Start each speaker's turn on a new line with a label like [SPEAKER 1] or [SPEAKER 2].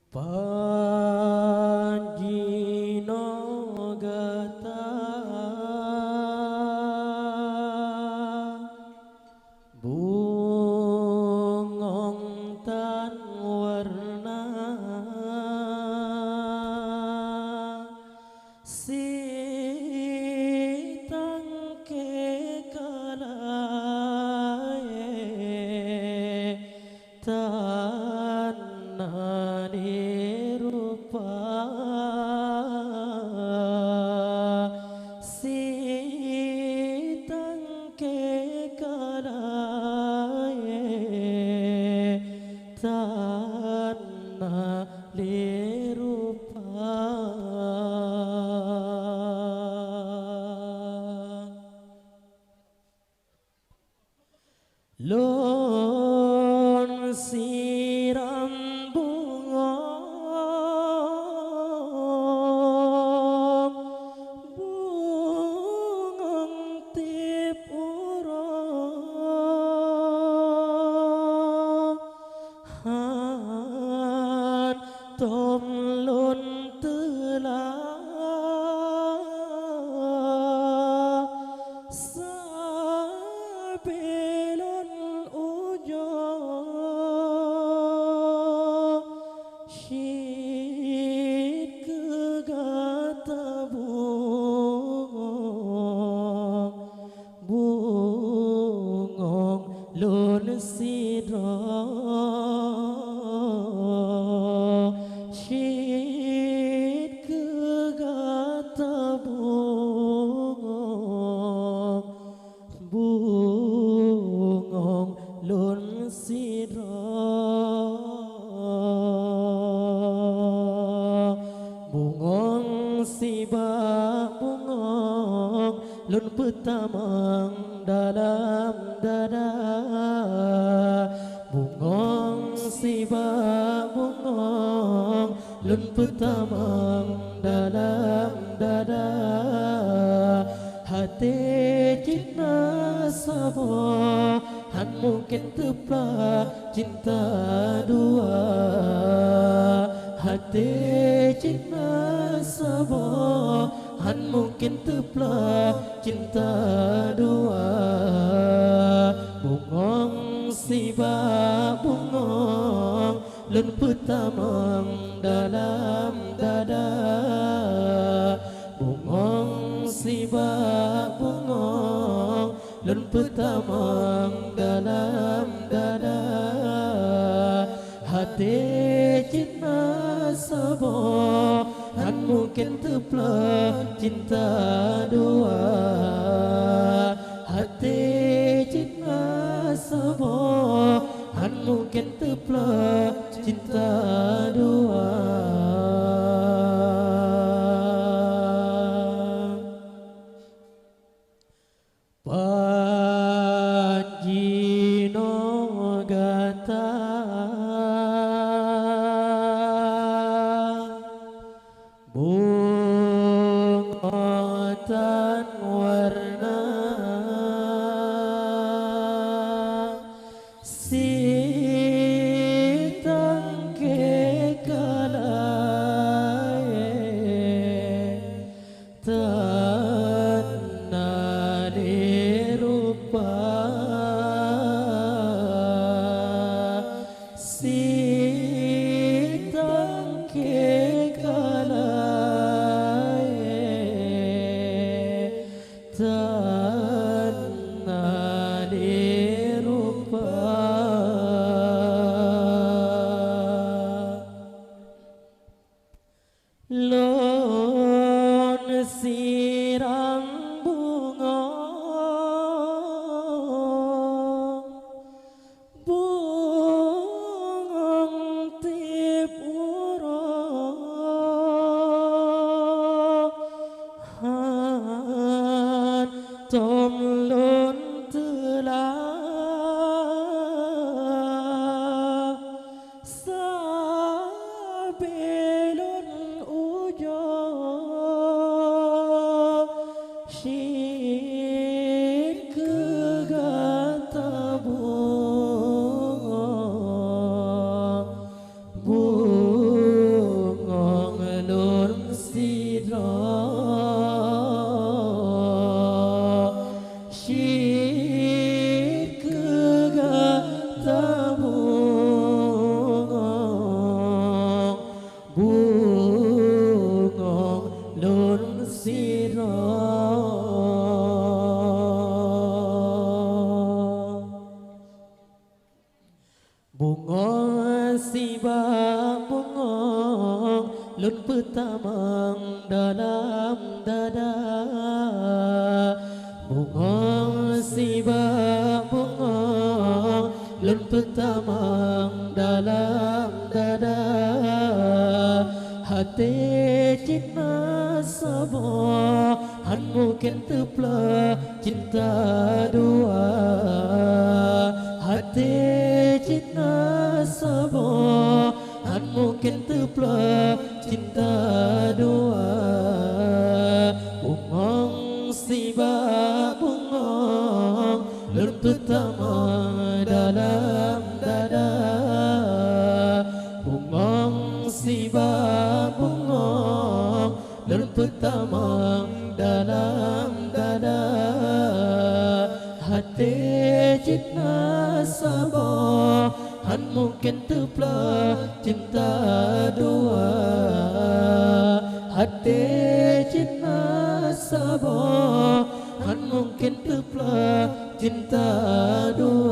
[SPEAKER 1] Panjino gata bungong tan warna sitang ke kalae tanani rupa sitang ke kalae tanani rupa lon siram bunga bungong tipuro han tom lon telah sabelon ujo syit kegata bungong bungong lon sidra syit kegata bungong bungong lon sidra bungong siba bungong lun petamang dalam dada bungong siba bungong lun petamang dalam dada hati cinta sabo han mungkin tepat cinta dua hati cinta sabo han mungkin tepat cinta dua bungong siba bungong lun petamang dalam dada bungong siba bungong lun petamang dalam dada hati cinta sabo han mungkin tepat cinta dua hati cinta sabo han mungkin tepat cinta dua Panjino gata bungotan warna sitang ke kalae tanani rupa sitang ke kalae siba bungong lun pertamang dalam dada bungong siba bungong lun pertamang dalam dada hati cinta sabo han mungkin tepla cinta dua hati cinta sabo han mungkin tepla cinta dua bungong siba bungong lun pertama dalam dada bungong siba bungong lun pertama dalam dada hati cinta sabo han mungkin tepla cinta dua hati cinta sabo han mungkin tepla cinta dua